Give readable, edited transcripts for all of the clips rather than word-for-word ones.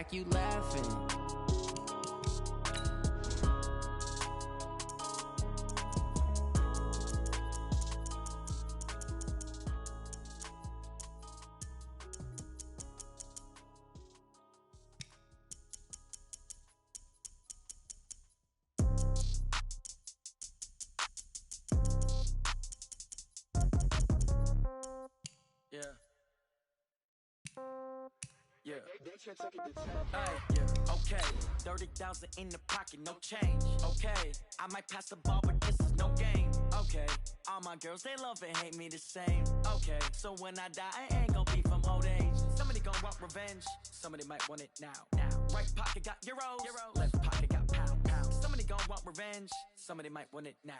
back, you laughing. Yeah. Okay, 30,000 in the pocket, no change. Okay, I might pass the ball, but this is no game. Okay, all my girls, they love and hate me the same. Okay, so when I die, I ain't gon' be from old age. Somebody gon' want revenge, somebody might want it now. Right pocket got euros, left pocket got pounds. Somebody gon' want revenge, somebody might want it now.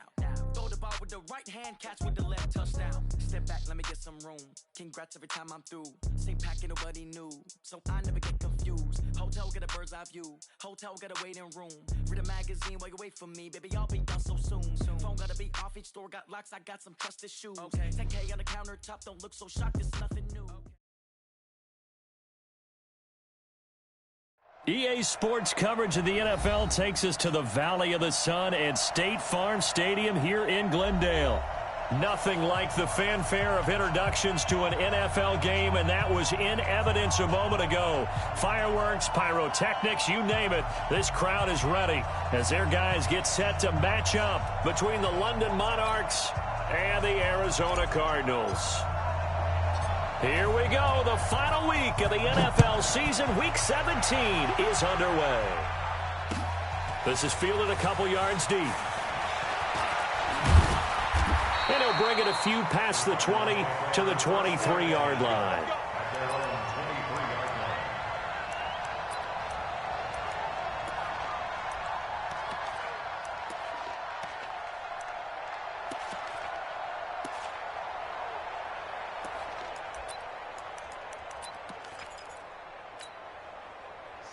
Throw the ball with the right hand, catch with the left, touchdown. Step back, let me get some room. Congrats every time I'm through. Same packet, nobody knew, so I never get confused. Hotel got a bird's eye view, hotel got a waiting room. Read a magazine while you wait for me, baby, I'll be done so soon. Phone gotta be off, each store got locks, I got some trusted shoes. 10K on the countertop, don't look so shocked, it's nothing new. EA Sports coverage of the NFL takes us to the Valley of the Sun at State Farm Stadium here in Glendale. Nothing like the fanfare of introductions to an NFL game, and that was in evidence a moment ago. Fireworks, pyrotechnics, you name it. This crowd is ready as their guys get set to match up between the London Monarchs and the Arizona Cardinals. Here we go. The final week of the NFL season. Week 17 is underway. This is fielded a couple yards deep. And he'll bring it a few past the 20 to the 23-yard line.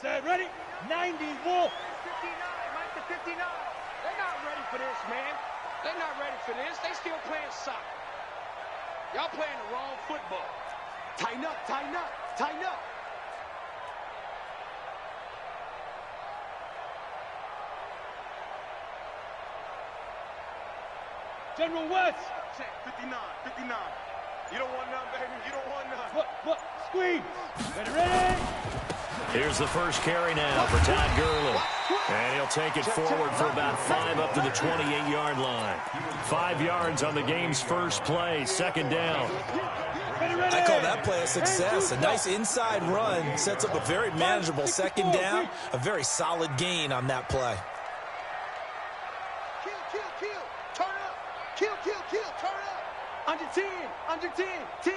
Set, ready? 90, Wolf. 59, Mike the 59. They're not ready for this, man. They're not ready for this. They still playing soccer. Y'all playing the wrong football. Tighten up, tighten up, tighten up. General West. Check, 59, 59. You don't want none, baby. You don't want none. Look, squeeze. Ready? Here's the first carry now for Todd Gurley. And he'll take it forward for about 5 up to the 28-yard line. 5 yards on the game's first play, second down. I call that play a success. A nice inside run sets up a very manageable second down. A very solid gain on that play. Kill. Turn up. Kill. Turn up. Under 10. Under 10. 10.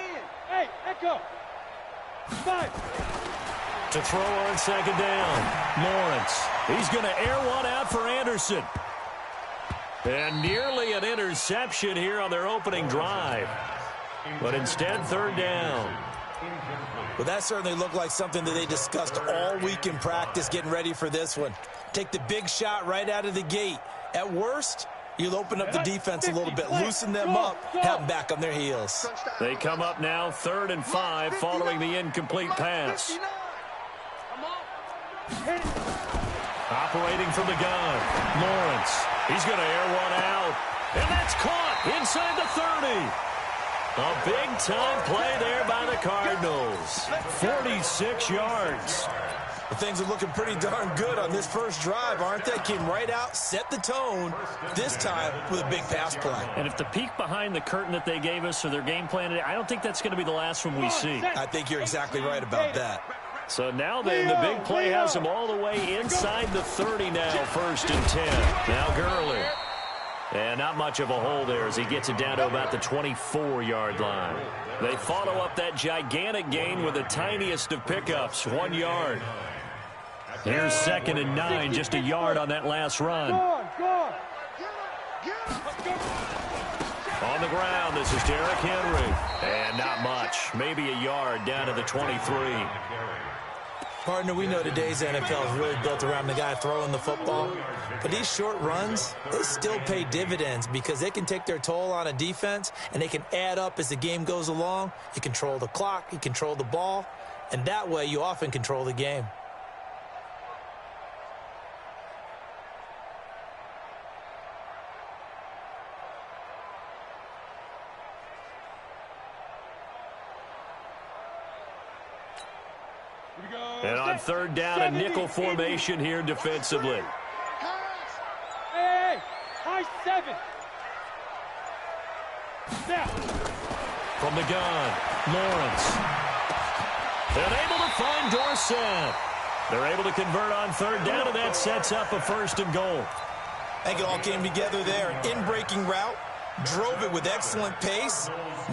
Hey, Echo. 5. To throw on second down, Lawrence. He's going to air one out for Anderson. And nearly an interception here on their opening drive. But instead, third down. Well, that certainly looked like something that they discussed all week in practice getting ready for this one. Take the big shot right out of the gate. At worst, you'll open up the defense a little bit, loosen them up, have them back on their heels. They come up now 3rd and 5 following the incomplete pass. Operating from the gun, Lawrence. He's going to air one out. And that's caught inside the 30. A big-time play there by the Cardinals. 46 yards. Well, things are looking pretty darn good on this first drive, aren't they? Came right out, set the tone, this time with a big pass play. And if the peek behind the curtain that they gave us or their game plan today, I don't think that's going to be the last one we see. I think you're exactly right about that. So now then, the big play has him all the way inside the 30 now, 1st and 10. Now Gurley. And not much of a hole there as he gets it down to about the 24-yard line. They follow up that gigantic gain with the tiniest of pickups, 1 yard. Here's 2nd and 9, just a yard on that last run. Go. On the ground, this is Derrick Henry. And not much, maybe a yard down to the 23. Partner, we know today's NFL is really built around the guy throwing the football. But these short runs, they still pay dividends because they can take their toll on a defense and they can add up as the game goes along. You control the clock, you control the ball, and that way you often control the game. on third down, a nickel formation here defensively. Hey, high 7. Now. From the gun, Lawrence. And able to find Dorsett. They're able to convert on third down, and that sets up a 1st and goal. I think it all came together there. In-breaking route, drove it with excellent pace.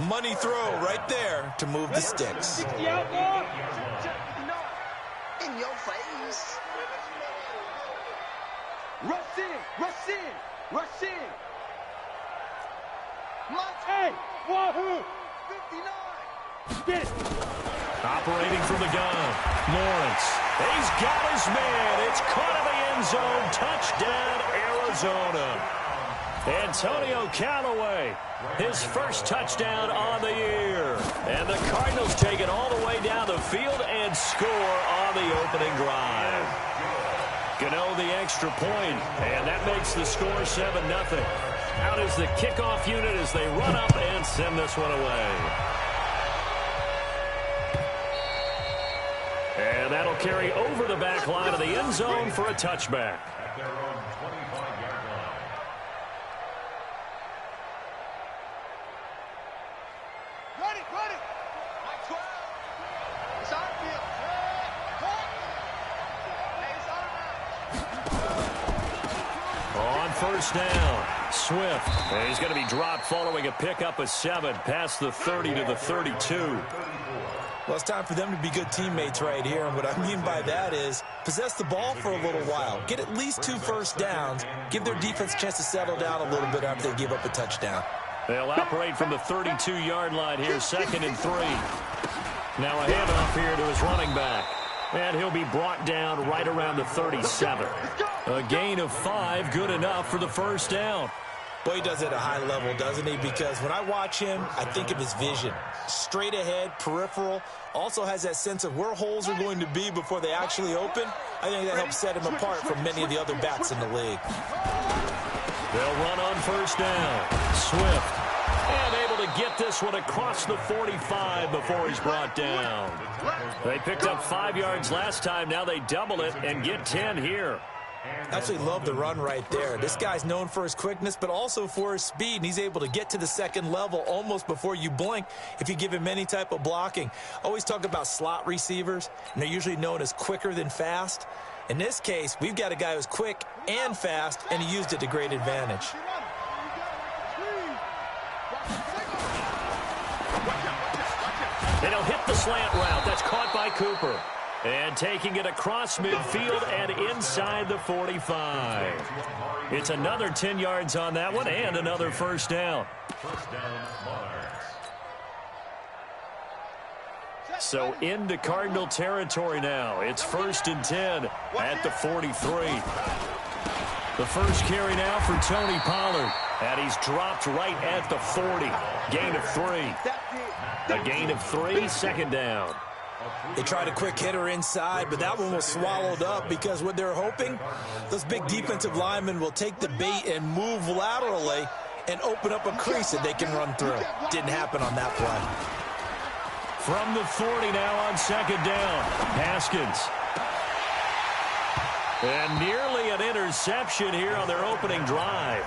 Money throw right there to move the sticks. 60 out more. In your face. Rush in, rush in, rush in. Hey, wahoo! 59. Get it. Operating from the gun, Lawrence. He's got his man. It's caught in the end zone. Touchdown, Arizona. Antonio Callaway, his first touchdown on the year. And the Cardinals take it all the way down the field and score on the opening drive. Gano the extra point, and that makes the score 7-0. Out is the kickoff unit as they run up and send this one away. And that'll carry over the back line of the end zone for a touchback. Ready. Mike 12. It's on field. On first down, Swift. And he's going to be dropped following a pickup of 7 past the 30 to the 32. Well, it's time for them to be good teammates right here. And what I mean by that is possess the ball for a little while. Get at least 2 first downs. Give their defense a chance to settle down a little bit after they give up a touchdown. They'll operate from the 32-yard line here, 2nd and 3. Now a handoff here to his running back. And he'll be brought down right around the 37. A gain of 5, good enough for the first down. Boy, he does it at a high level, doesn't he? Because when I watch him, I think of his vision. Straight ahead, peripheral. Also has that sense of where holes are going to be before they actually open. I think that helps set him apart from many of the other backs in the league. They'll run on first down. Swift. And able to get this one across the 45 before he's brought down. They picked up 5 yards last time. Now they double it and get 10 here. Absolutely love the run right there. This guy's known for his quickness, but also for his speed, and he's able to get to the second level almost before you blink if you give him any type of blocking. Always talk about slot receivers, and they're usually known as quicker than fast. In this case, we've got a guy who's quick and fast, and he used it to great advantage. And he'll hit the slant route. That's caught by Cooper. And taking it across midfield and inside the 45. It's another 10 yards on that one and another first down. So into Cardinal territory now. It's 1st and 10 at the 43. The first carry now for Tony Pollard. And he's dropped right at the 40. Gain of 3. A gain of 3, 2nd down. They tried a quick hitter inside, but that one was swallowed up because what they're hoping, those big defensive linemen will take the bait and move laterally and open up a crease that they can run through. Didn't happen on that play. From the 40 now on 2nd down, Haskins. And nearly an interception here on their opening drive.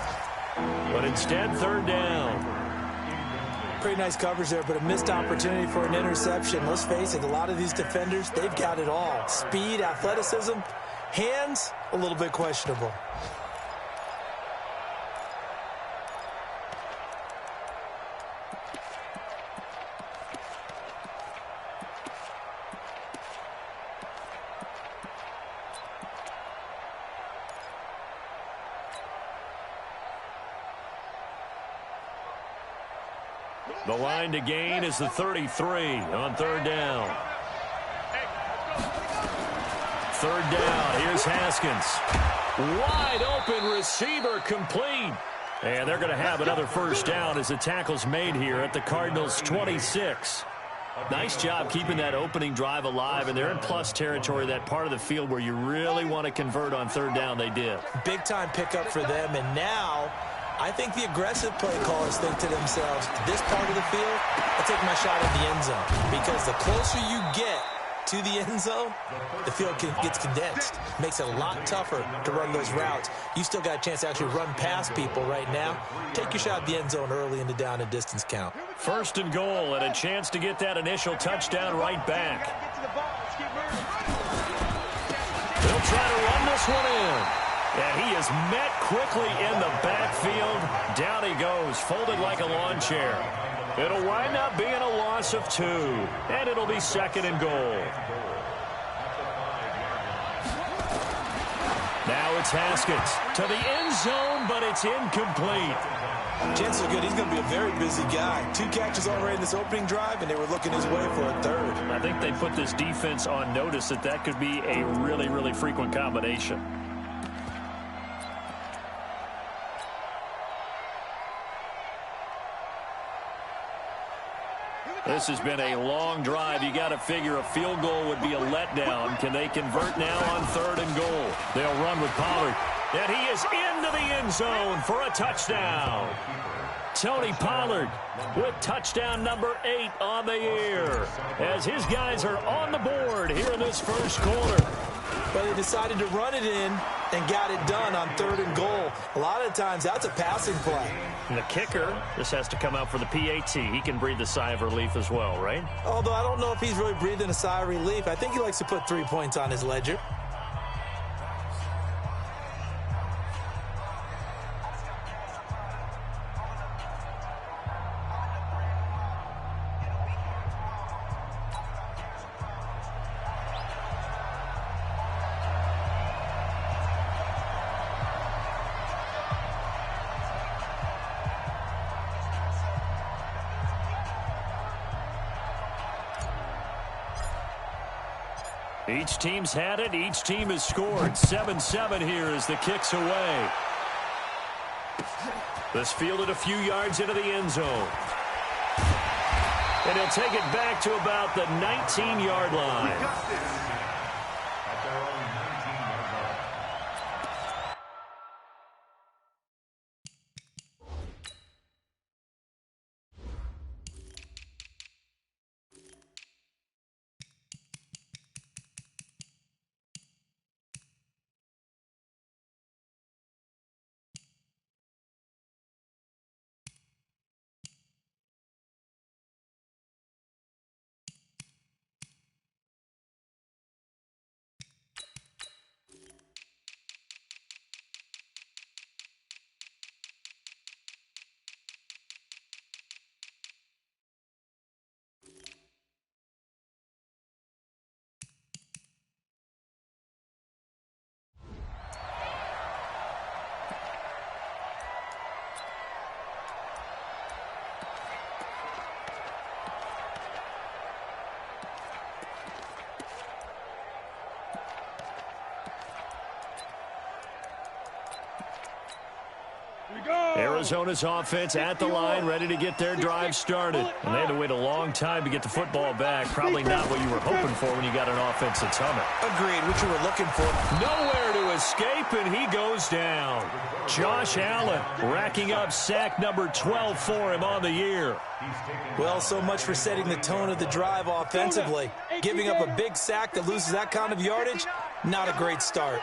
But instead, 3rd down. Pretty nice coverage there, but a missed opportunity for an interception. Let's face it, a lot of these defenders, they've got it all. Speed, athleticism, hands, a little bit questionable. The line to gain is the 33 on 3rd down. 3rd down, here's Haskins. Wide open receiver complete. And they're going to have another first down as the tackle's made here at the Cardinals' 26. Nice job keeping that opening drive alive, and they're in plus territory, that part of the field where you really want to convert on 3rd down. They did. Big-time pickup for them, and now I think the aggressive play callers think to themselves, this part of the field, I'll take my shot at the end zone. Because the closer you get, to the end zone, the field gets condensed. Makes it a lot tougher to run those routes. You still got a chance to actually run past people right now. Take your shot at the end zone early in the down and distance count. 1st and goal, and a chance to get that initial touchdown right back. They'll try to run this one in. And he is met quickly in the backfield. Down he goes, folded like a lawn chair. It'll wind up being a loss of 2, and it'll be 2nd and goal. Now it's Haskins to the end zone, but it's incomplete. Chances are good he's going to be a very busy guy. 2 catches already in this opening drive, and they were looking his way for a 3rd. I think they put this defense on notice that could be a really, really frequent combination. This has been a long drive. You got to figure a field goal would be a letdown. Can they convert now on 3rd and goal? They'll run with Pollard. And he is into the end zone for a touchdown. Tony Pollard with touchdown number 8 on the year, as his guys are on the board here in this 1st quarter. But they decided to run it in and got it done on 3rd and goal. A lot of times that's a passing play. And the kicker, this has to come out for the PAT. He can breathe a sigh of relief as well, right? Although I don't know if he's really breathing a sigh of relief. I think he likes to put 3 points on his ledger. Each team's had it. Each team has scored. 7-7 here as the kick's away. This fielded a few yards into the end zone. And he'll take it back to about the 19-yard line. Arizona's offense at the line, ready to get their drive started. And they had to wait a long time to get the football back. Probably not what you were hoping for when you got an offense that's humming. Agreed, what you were looking for. Nowhere to escape, and he goes down. Josh Allen racking up sack number 12 for him on the year. Well, so much for setting the tone of the drive offensively. Giving up a big sack that loses that kind of yardage, not a great start.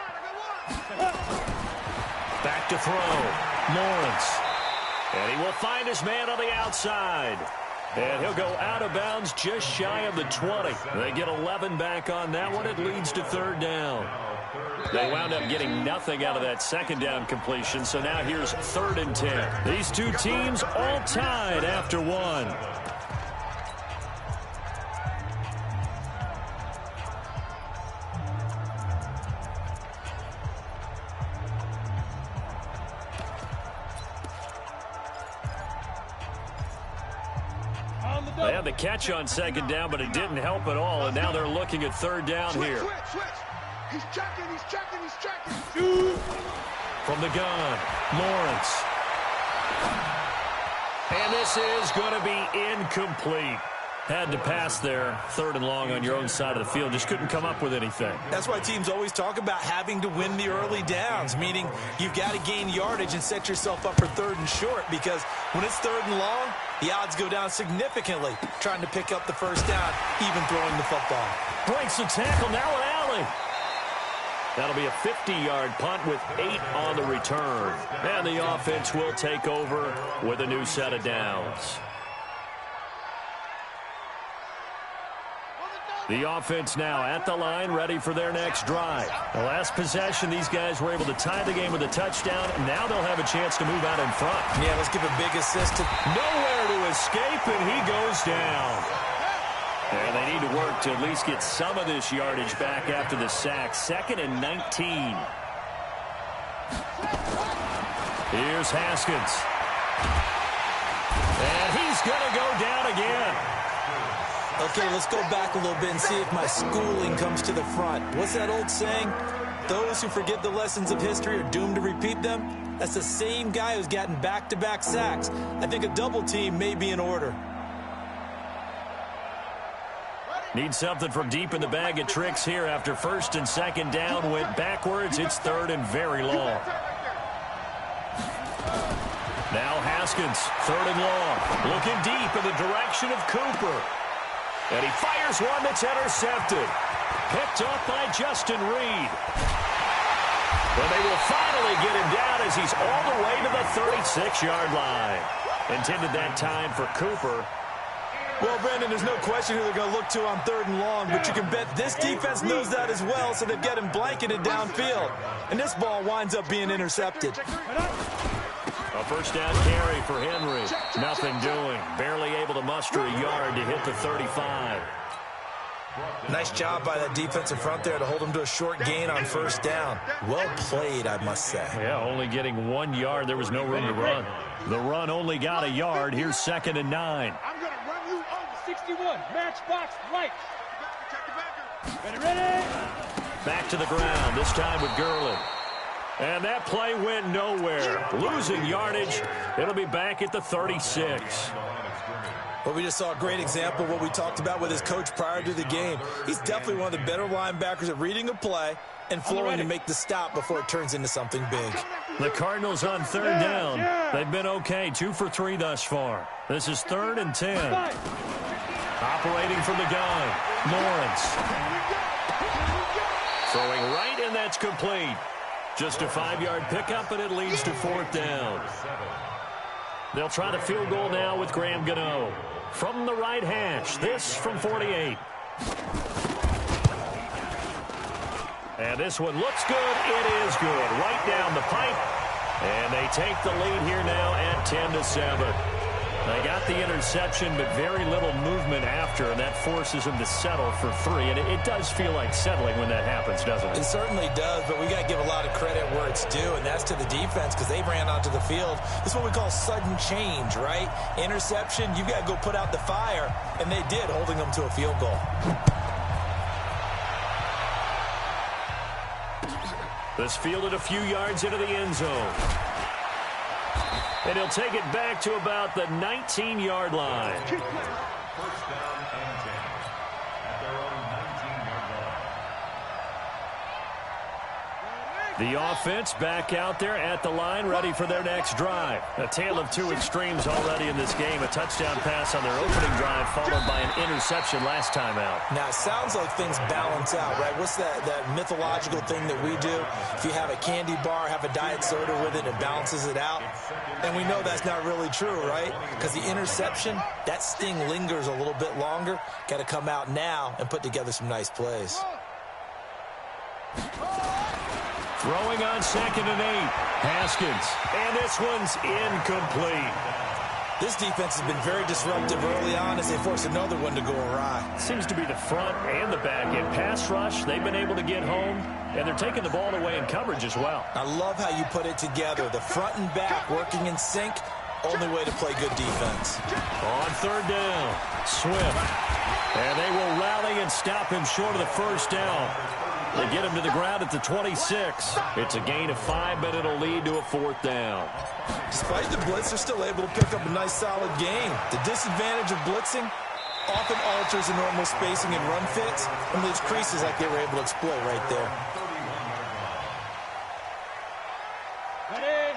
Back to throw. Lawrence. And he will find his man on the outside. And he'll go out of bounds just shy of the 20. They get 11 back on that one. It leads to 3rd down. They wound up getting nothing out of that 2nd down completion, so now here's 3rd and 10. These two teams all tied after 1. They had the catch on 2nd down, but it didn't help at all, and now they're looking at 3rd down here. He's checking. From the gun, Lawrence. And this is going to be incomplete. Had to pass there, 3rd and long on your own side of the field. Just couldn't come up with anything. That's why teams always talk about having to win the early downs, meaning you've got to gain yardage and set yourself up for 3rd and short, because when it's 3rd and long, the odds go down significantly trying to pick up the first down, even throwing the football. Breaks the tackle, now an alley. That'll be a 50-yard punt with 8 on the return. And the offense will take over with a new set of downs. The offense now at the line, ready for their next drive. The last possession, these guys were able to tie the game with a touchdown. Now they'll have a chance to move out in front. Yeah, let's give a big assist to... Nowhere to escape, and he goes down. And they need to work to at least get some of this yardage back after the sack. 2nd and 19. Here's Haskins. And he's going to go down again. Okay, let's go back a little bit and see if my schooling comes to the front. What's that old saying? Those who forget the lessons of history are doomed to repeat them. That's the same guy who's gotten back-to-back sacks. I think a double team may be in order. Need something from deep in the bag of tricks here after 1st and 2nd down. Went backwards. It's 3rd and very long. Now Haskins, 3rd and long. Looking deep in the direction of Cooper. And he fires one that's intercepted. Picked up by Justin Reed. But they will finally get him down as he's all the way to the 36-yard line. Intended that time for Cooper. Well, Brandon, there's no question who they're going to look to on 3rd and long, but you can bet this defense knows that as well, so they've got him blanketed downfield. And this ball winds up being intercepted. A 1st down carry for Henry. Nothing doing. Barely able to muster a yard to hit the 35. Nice job by that defensive front there to hold him to a short gain on 1st down. Well played, I must say. Yeah, only getting 1 yard. There was no room to run. The run only got a yard. Here's 2nd and 9. I'm going to run you over 61. Matchbox right. Ready? Back to the ground, this time with Gurley. And that play went nowhere. Losing yardage. It'll be back at the 36. Well, we just saw a great example of what we talked about with his coach prior to the game. He's definitely one of the better linebackers at reading a play and flowing to make the stop before it turns into something big. The Cardinals on 3rd down. They've been okay, 2 for 3 thus far. This is 3rd and 10. Operating from the gun, Lawrence. Throwing right, and that's complete. Just a 5-yard pickup, and it leads to 4th down. They'll try the field goal now with Graham Gano. From the right hash, this from 48. And this one looks good. It is good. Right down the pipe. And they take the lead here now at 10-7. They got the interception, but very little movement after, and that forces them to settle for 3. And it does feel like settling when that happens, doesn't it? It certainly does, but we got to give a lot of credit where it's due, and that's to the defense because they ran onto the field. This is what we call sudden change, right? Interception, you've got to go put out the fire, and they did, holding them to a field goal. This fielded a few yards into the end zone. And he'll take it back to about the 19-yard line. First down and 10 at their own 19-yard line. The offense back out there at the line, ready for their next drive. A tale of 2 extremes already in this game. A touchdown pass on their opening drive, followed by an interception last time out. Now, it sounds like things balance out, right? What's that mythological thing that we do? If you have a candy bar, have a diet soda with it, it balances it out. And we know that's not really true, right? Because the interception, that sting lingers a little bit longer. Got to come out now and put together some nice plays. Throwing on 2nd and 8. Haskins. And this one's incomplete. This defense has been very disruptive early on as they force another one to go awry. Seems to be the front and the back end. Pass rush, they've been able to get home, and they're taking the ball away in coverage as well. I love how you put it together. The front and back working in sync, only way to play good defense. On 3rd down, Swift. And they will rally and stop him short of the 1st down. They get him to the ground at the 26. It's a gain of 5, but it'll lead to a 4th down. Despite the blitz, they're still able to pick up a nice solid gain. The disadvantage of blitzing, often alters the normal spacing and run fits and leaves creases like they were able to exploit right there.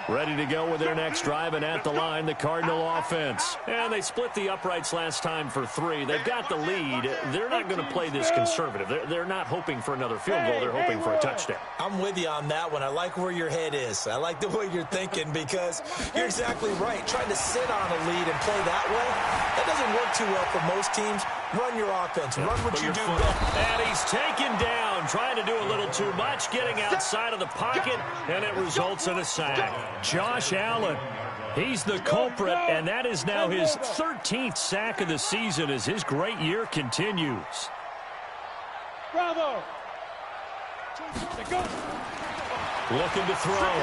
Ready to go with their next drive, and at the line, the Cardinal offense. And they split the uprights last time for 3. They've got the lead. They're not going to play this conservative. They're not hoping for another field goal. They're hoping for a touchdown. I'm with you on that one. I like where your head is. I like the way you're thinking because you're exactly right. Trying to sit on a lead and play that way, that doesn't work too well for most teams. Run your offense. Run what you do best. And he's taken down, trying to do a little too much, getting outside of the pocket, and it results in a sack. Josh Allen, he's the culprit, and that is now his 13th sack of the season as his great year continues. Bravo! Looking to throw.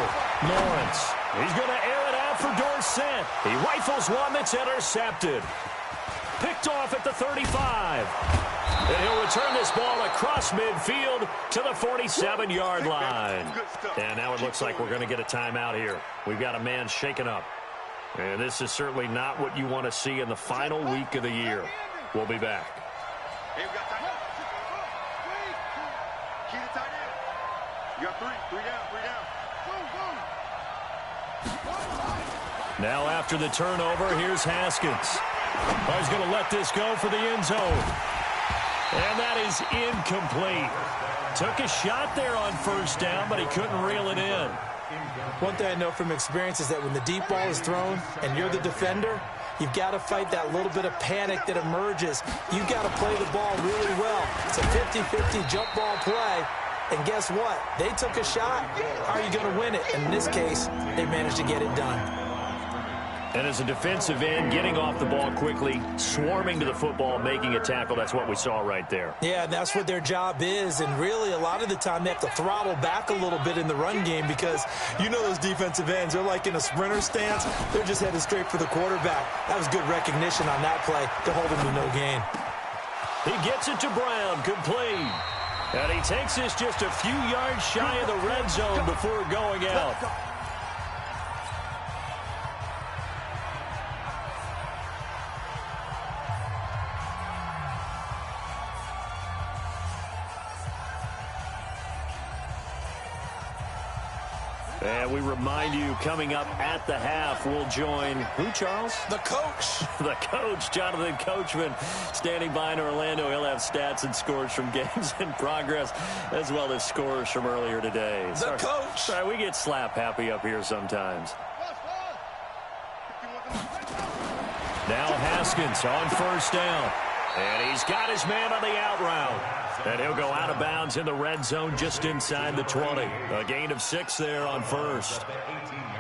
Lawrence. He's going to air it out for Dorsett. He rifles one that's intercepted. Picked off at the 35. And he'll return this ball across midfield to the 47-yard line. And now it looks like we're going to get a timeout here. We've got a man shaken up. And this is certainly not what you want to see in the final week of the year. We'll be back. Hey, we got timeout. Key to tight end. You got 3 down. Now after the turnover, here's Haskins. He's going to let this go for the end zone. And that is incomplete. Took a shot there on first down, but he couldn't reel it in. One thing I know from experience is that when the deep ball is thrown and you're the defender, you've got to fight that little bit of panic that emerges. You've got to play the ball really well. It's a 50-50 jump ball play. And guess what? They took a shot. How are you going to win it? And in this case, they managed to get it done. And as a defensive end, getting off the ball quickly, swarming to the football, making a tackle, that's what we saw right there. Yeah, and that's what their job is. And really, a lot of the time, they have to throttle back a little bit in the run game because you know those defensive ends, they're like in a sprinter stance. They're just headed straight for the quarterback. That was good recognition on that play to hold him to no gain. He gets it to Brown, complete. And he takes this just a few yards shy of the red zone before going out. And we remind you, coming up at the half, we'll join who, Charles? The coach. The coach, Jonathan Coachman, standing by in Orlando. He'll have stats and scores from games in progress, as well as scores from earlier today. The coach. Sorry, we get slap happy up here sometimes. Now Haskins on first down. And he's got his man on the out route. And he'll go out of bounds in the red zone just inside the 20. A gain of 6 there on first.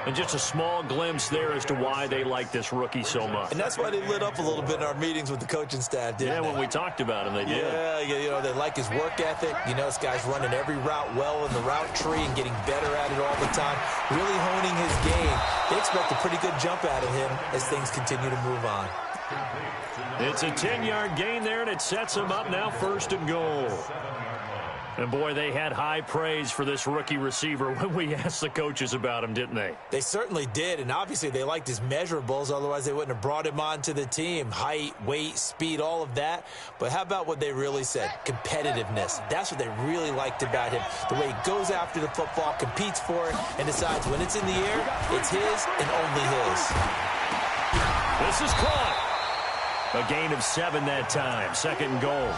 And just a small glimpse there as to why they like this rookie so much. And that's why they lit up a little bit in our meetings with the coaching staff, didn't they? When we talked about him, they did. Yeah, you know, they like his work ethic. You know, this guy's running every route well in the route tree and getting better at it all the time, really honing his game. They expect a pretty good jump out of him as things continue to move on. It's a 10-yard gain there, and it sets him up now 1st and goal. And, boy, they had high praise for this rookie receiver when we asked the coaches about him, didn't they? They certainly did, and obviously they liked his measurables. Otherwise, they wouldn't have brought him onto the team. Height, weight, speed, all of that. But how about what they really said? Competitiveness. That's what they really liked about him. The way he goes after the football, competes for it, and decides when it's in the air, it's his and only his. This is caught. A gain of 7 that time. 2nd and goal.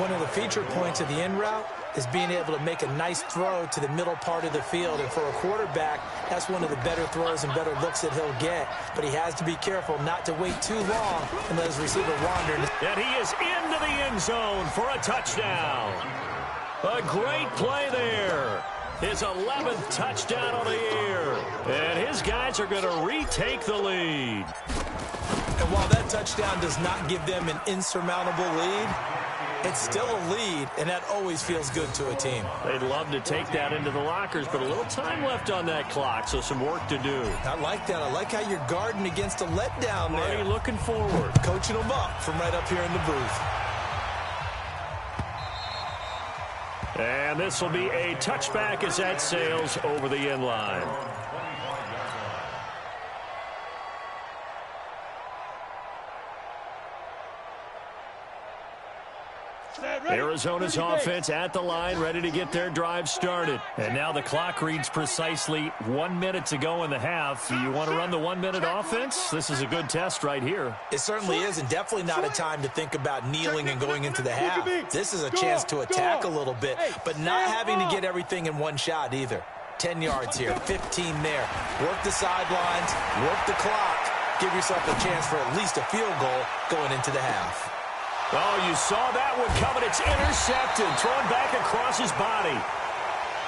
One of the feature points of the in route is being able to make a nice throw to the middle part of the field. And for a quarterback, that's one of the better throws and better looks that he'll get. But he has to be careful not to wait too long and let his receiver wander. And he is into the end zone for a touchdown. A great play there. His 11th touchdown on the year. And his guys are going to retake the lead. And while that touchdown does not give them an insurmountable lead, it's still a lead, and that always feels good to a team. They'd love to take that into the lockers, but a little time left on that clock, so some work to do. I like that. I like how you're guarding against a letdown there. Already looking forward. Coaching them up from right up here in the booth. And this will be a touchback as that sails over the end line. Arizona's offense at the line, ready to get their drive started. And now the clock reads precisely 1 minute to go in the half. You want to run the 1 minute offense? This is a good test right here. It certainly is, and definitely not a time to think about kneeling and going into the half. This is a chance to attack a little bit, but not having to get everything in one shot either. 10 yards here, 15 there. Work the sidelines, work the clock. Give yourself a chance for at least a field goal going into the half. Oh, you saw that one coming. It's intercepted, thrown back across his body.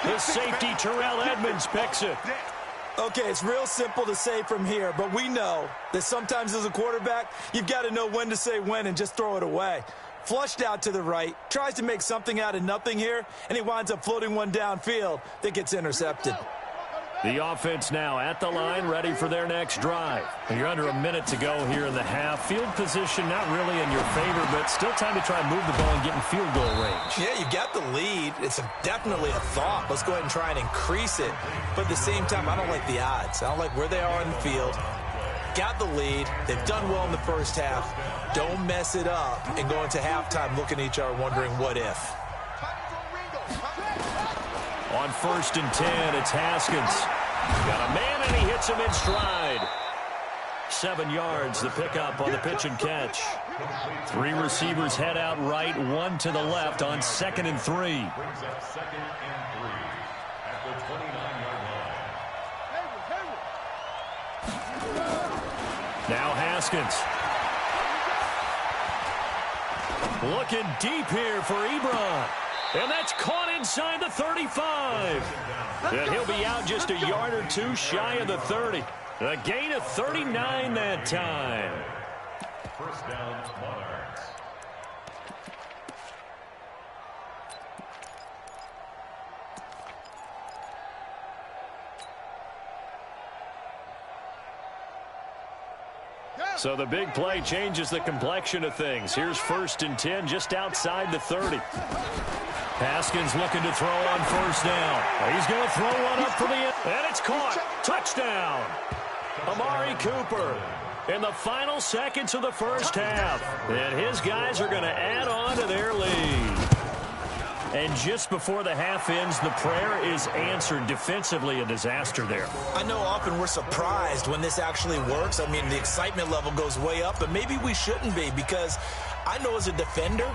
The safety, Terrell Edmonds, picks it. Okay, it's real simple to say from here, but we know that sometimes as a quarterback, you've got to know when to say when and just throw it away. Flushed out to the right, tries to make something out of nothing here, and he winds up floating one downfield that gets intercepted. The offense now at the line, ready for their next drive. You're under a minute to go here in the half. Field position not really in your favor, but still time to try and move the ball and get in field goal range. Yeah, you got the lead. It's definitely a thought. Let's go ahead and try and increase it. But at the same time, I don't like the odds. I don't like where they are in the field. Got the lead. They've done well in the first half. Don't mess it up and go into halftime looking at each other wondering what if. On 1st and 10, it's Haskins. Got a man, and he hits him in stride. 7 yards, the pickup on the pitch and catch. 3 receivers head out right, 1 to the left on 2nd and 3. Brings up 2nd and 3 at the 29-yard line. Now Haskins. Looking deep here for Ebron. And that's caught inside the 35. And he'll be out just a yard or two shy of the 30. A gain of 39 that time. First down, Monarchs. So the big play changes the complexion of things. Here's 1st and 10 just outside the 30. Haskins looking to throw on 1st down. He's going to throw one up for the end. And it's caught. Touchdown. Amari Cooper in the final seconds of the first half. And his guys are going to add on to their lead. And just before the half ends, the prayer is answered. Defensively, a disaster there. I know often we're surprised when this actually works. I mean, the excitement level goes way up, but maybe we shouldn't be, because I know as a defender,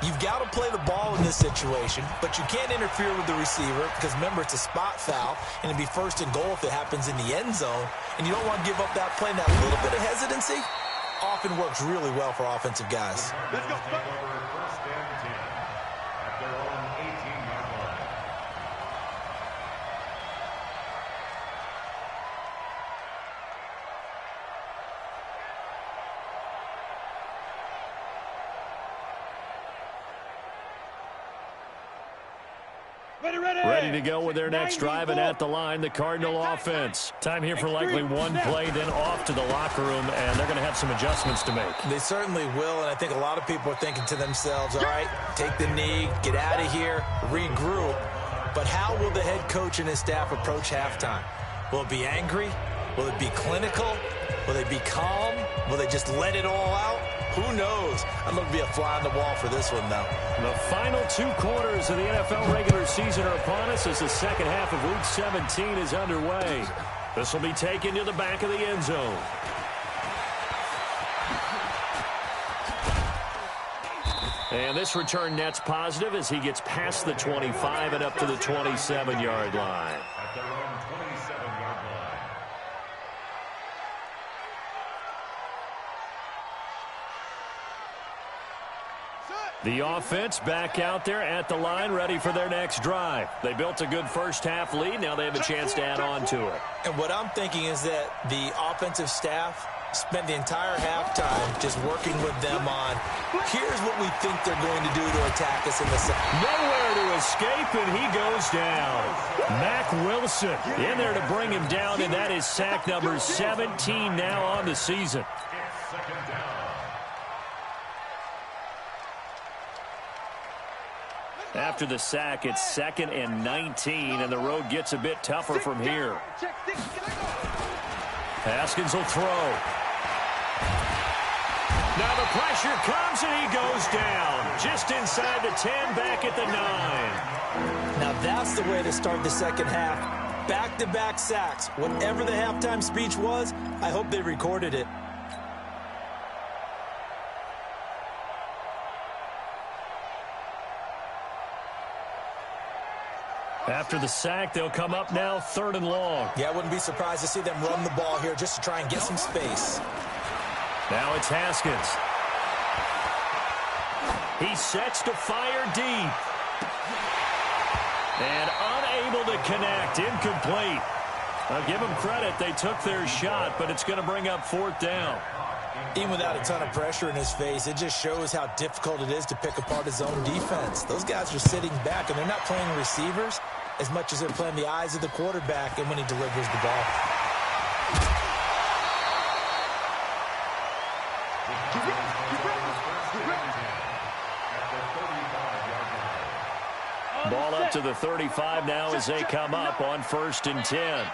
you've got to play the ball in this situation, but you can't interfere with the receiver because, remember, it's a spot foul, and it'd be 1st and goal if it happens in the end zone, and you don't want to give up that play, and that little bit of hesitancy often works really well for offensive guys. Let's go. Take over 1st and 10 at their own 18-yard line. Ready to go with their next drive, and at the line, the Cardinal offense. Time here for likely one play, then off to the locker room, and they're going to have some adjustments to make. They certainly will, and I think a lot of people are thinking to themselves, all right, take the knee, get out of here, regroup. But how will the head coach and his staff approach halftime? Will it be angry? Will it be clinical? Will they be calm? Will they just let it all out? Who knows? I'm going to be a fly on the wall for this one, though. The final 2 quarters of the NFL regular season are upon us as the second half of Week 17 is underway. This will be taken to the back of the end zone. And this return net's positive as he gets past the 25 and up to the 27-yard line. At their own 27-yard line. The offense back out there at the line, ready for their next drive. They built a good first half lead. Now they have a chance to add on to it. And what I'm thinking is that the offensive staff spent the entire halftime just working with them on, here's what we think they're going to do to attack us in the second. Nowhere to escape, and he goes down. Mack Wilson in there to bring him down, and that is sack number 17 now on the season. It's 2nd down. After the sack, it's 2nd and 19, and the road gets a bit tougher from here. Haskins will throw. Now the pressure comes and he goes down. Just inside the 10, back at the 9. Now that's the way to start the second half. Back-to-back sacks. Whatever the halftime speech was, I hope they recorded it. After the sack, they'll come up now 3rd and long. Yeah, I wouldn't be surprised to see them run the ball here just to try and get some space. Now it's Haskins. He sets to fire deep. And unable to connect. Incomplete. I'll give them credit. They took their shot, but it's going to bring up 4th down. Even without a ton of pressure in his face, it just shows how difficult it is to pick apart his own defense. Those guys are sitting back, and they're not playing receivers as much as they're playing the eyes of the quarterback and when he delivers the ball. Ball up to the 35 now as they come up on 1st and 10.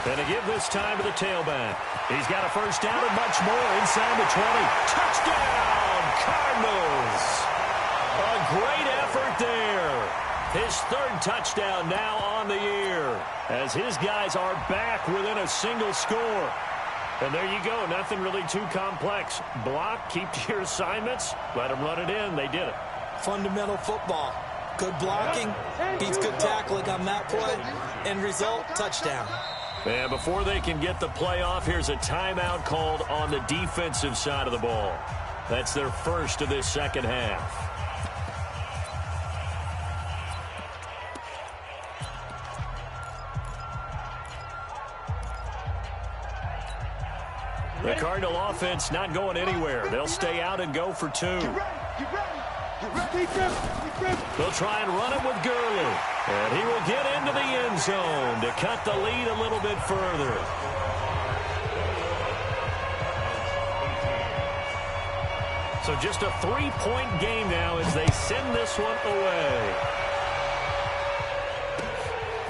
And to give this time to the tailback. He's got a 1st down and much more inside the 20. Touchdown, Cardinals! A great effort there. His 3rd touchdown now on the year as his guys are back within a single score. And there you go. Nothing really too complex. Block, keep to your assignments, let them run it in. They did it. Fundamental football. Good blocking beats good tackling on that play. End result, touchdown. And before they can get the play off, here's a timeout called on the defensive side of the ball. That's their first of this second half. The Cardinal offense not going anywhere. They'll stay out and go for 2. They'll try and run it with Gurley. And he will get into the end zone to cut the lead a little bit further. So just a 3-point game now as they send this one away.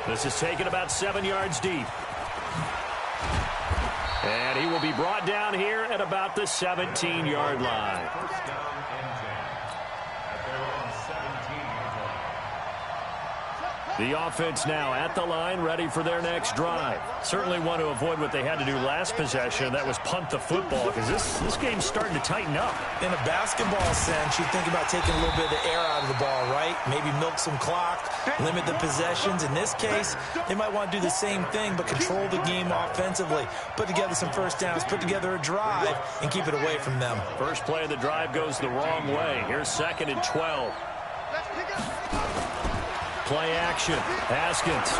This is taken about 7 yards deep. And he will be brought down here at about the 17-yard line. The offense now at the line, ready for their next drive. Certainly want to avoid what they had to do last possession. That was punt the football, because this game's starting to tighten up. In a basketball sense, you think about taking a little bit of the air out of the ball, right? Maybe milk some clock, limit the possessions. In this case, they might want to do the same thing, but control the game offensively. Put together some 1st downs, put together a drive, and keep it away from them. First play of the drive goes the wrong way. Here's 2nd and 12. Play action. Haskins.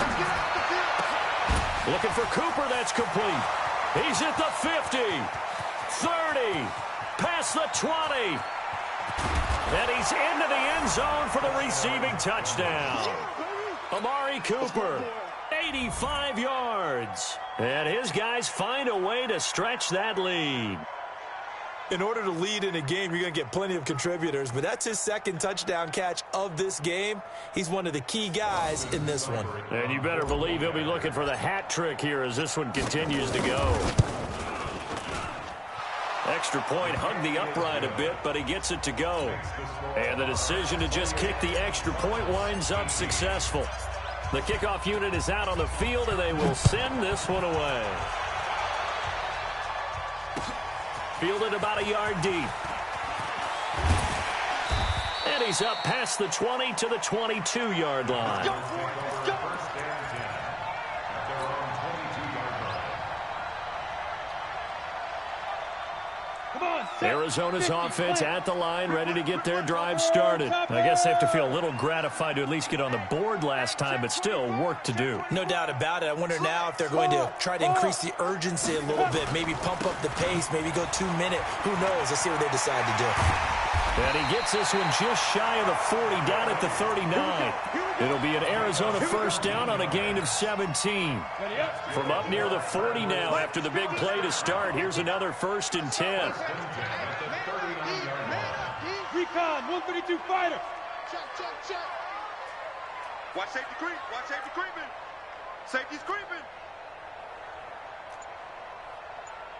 Looking for Cooper. That's complete. He's at the 50. 30. Past the 20. And he's into the end zone for the receiving touchdown. Amari Cooper. 85 yards. And his guys find a way to stretch that lead. In order to lead in a game, you're going to get plenty of contributors, but that's his 2nd touchdown catch of this game. He's one of the key guys in this one. And you better believe he'll be looking for the hat trick here as this one continues to go. Extra point hugged the upright a bit, but he gets it to go. And the decision to just kick the extra point winds up successful. The kickoff unit is out on the field, and they will send this one away. Fielded about a yard deep. And he's up past the 20 to the 22-yard line. Go for it. Go. Arizona's offense at the line, ready to get their drive started. I guess they have to feel a little gratified to at least get on the board last time, but still work to do. No doubt about it. I wonder now if they're going to try to increase the urgency a little bit, maybe pump up the pace, maybe go 2 minute. Who knows? Let's see what they decide to do. And he gets this one just shy of the 40, down at the 39. It'll be an Arizona 1st down on a gain of 17. From up near the 40 now after the big play to start. Here's another 1st and 10. Recon, 132 fighter. Check. Watch safety creep. Watch safety creeping. Safety's creeping.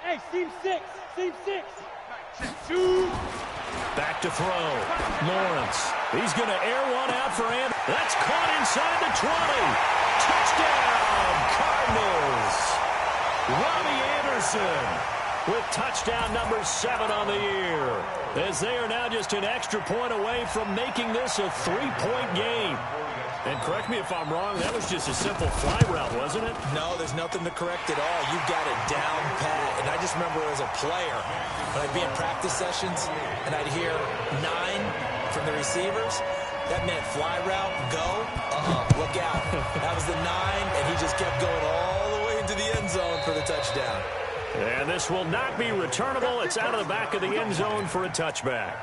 Hey, seam 6. Seam 6. Shoot. Back to throw. Lawrence. He's going to air one out for Anderson. That's caught inside the 20. Touchdown, Cardinals. Robbie Anderson with touchdown number 7 on the year, as they are now just an extra point away from making this a 3-point game. And correct me if I'm wrong, that was just a simple fly route, wasn't it? No, there's nothing to correct at all. You've got it down pat. And I just remember as a player, when I'd be in practice sessions and I'd hear 9 from the receivers, that meant fly route, go, look out. That was the 9, and he just kept going all the way into the end zone for the touchdown. And this will not be returnable. It's out of the back of the end zone for a touchback.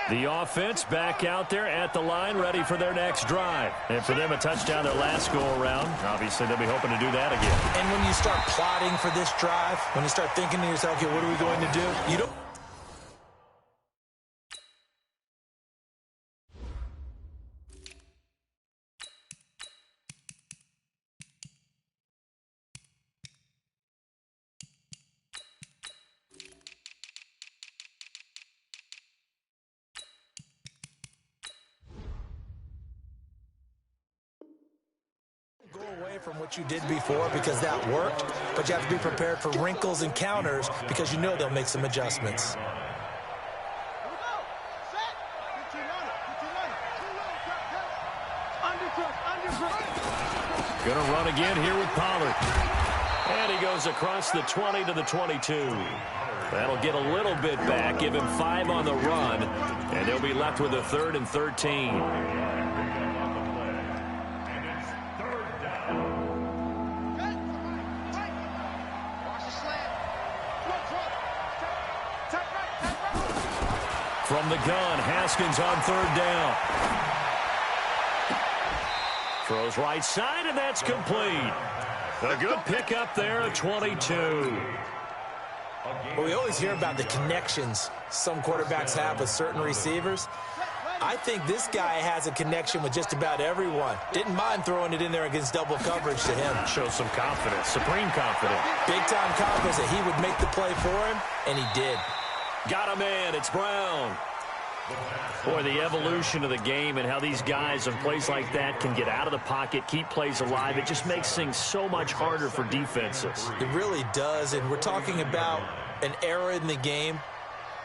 The offense back out there at the line, ready for their next drive. And for them, a touchdown their last go-around. Obviously, they'll be hoping to do that again. And when you start plotting for this drive, when you start thinking to yourself, okay, what are we going to do? You don't... go away from what you did before because that worked, but you have to be prepared for wrinkles and counters because you know they'll make some adjustments. Going to run again here with Pollard. And he goes across the 20 to the 22. That'll get a little bit back, give him 5 on the run, and they'll be left with a 3rd and 13. From the gun, Haskins on 3rd down. Throws right side, and that's complete. A good pickup there at 22. Well, we always hear about the connections some quarterbacks have with certain receivers. I think this guy has a connection with just about everyone. Didn't mind throwing it in there against double coverage to him. Shows some confidence, supreme confidence. Big-time confidence that he would make the play for him, and he did. Got a man. It's Brown. Boy, the evolution of the game and how these guys on plays like that can get out of the pocket, keep plays alive, it just makes things so much harder for defenses. It really does, and we're talking about an era in the game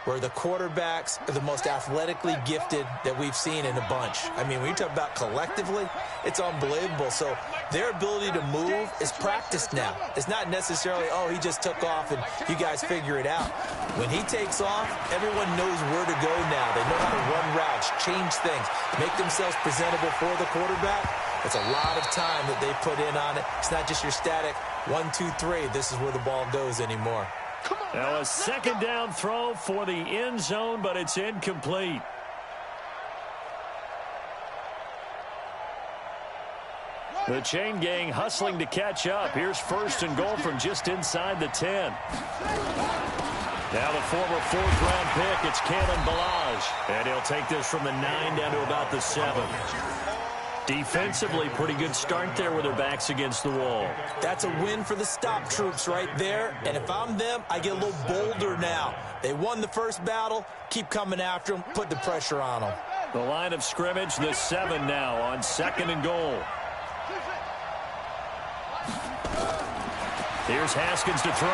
where the quarterbacks are the most athletically gifted that we've seen in a bunch. I mean, when you talk about collectively, it's unbelievable. So their ability to move is practiced now. It's not necessarily, oh, he just took off and you guys figure it out. When he takes off, everyone knows where to go now. They know how to run routes, change things, make themselves presentable for the quarterback. It's a lot of time that they put in on it. It's not just your static 1, 2, 3. This is where the ball goes anymore. Now a 2nd down throw for the end zone, but it's incomplete. The chain gang hustling to catch up. Here's 1st and goal from just inside the 10. Now the former 4th-round pick, it's Kalen Ballage. And he'll take this from the 9 down to about the 7. Defensively, pretty good start there with their backs against the wall. That's a win for the stop troops right there. And if I'm them, I get a little bolder now. They won the first battle. Keep coming after them. Put the pressure on them. The line of scrimmage, the 7 now on 2nd and goal. Here's Haskins to throw.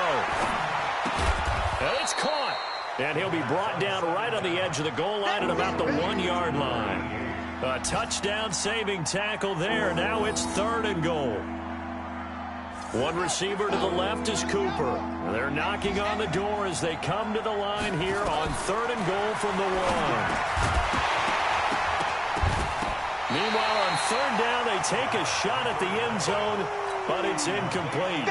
And it's caught. And he'll be brought down right on the edge of the goal line at about the 1-yard line. A touchdown-saving tackle there. Now it's 3rd and goal. One receiver to the left is Cooper. They're knocking on the door as they come to the line here on 3rd and goal from the 1. Meanwhile, on 3rd down, they take a shot at the end zone, but it's incomplete.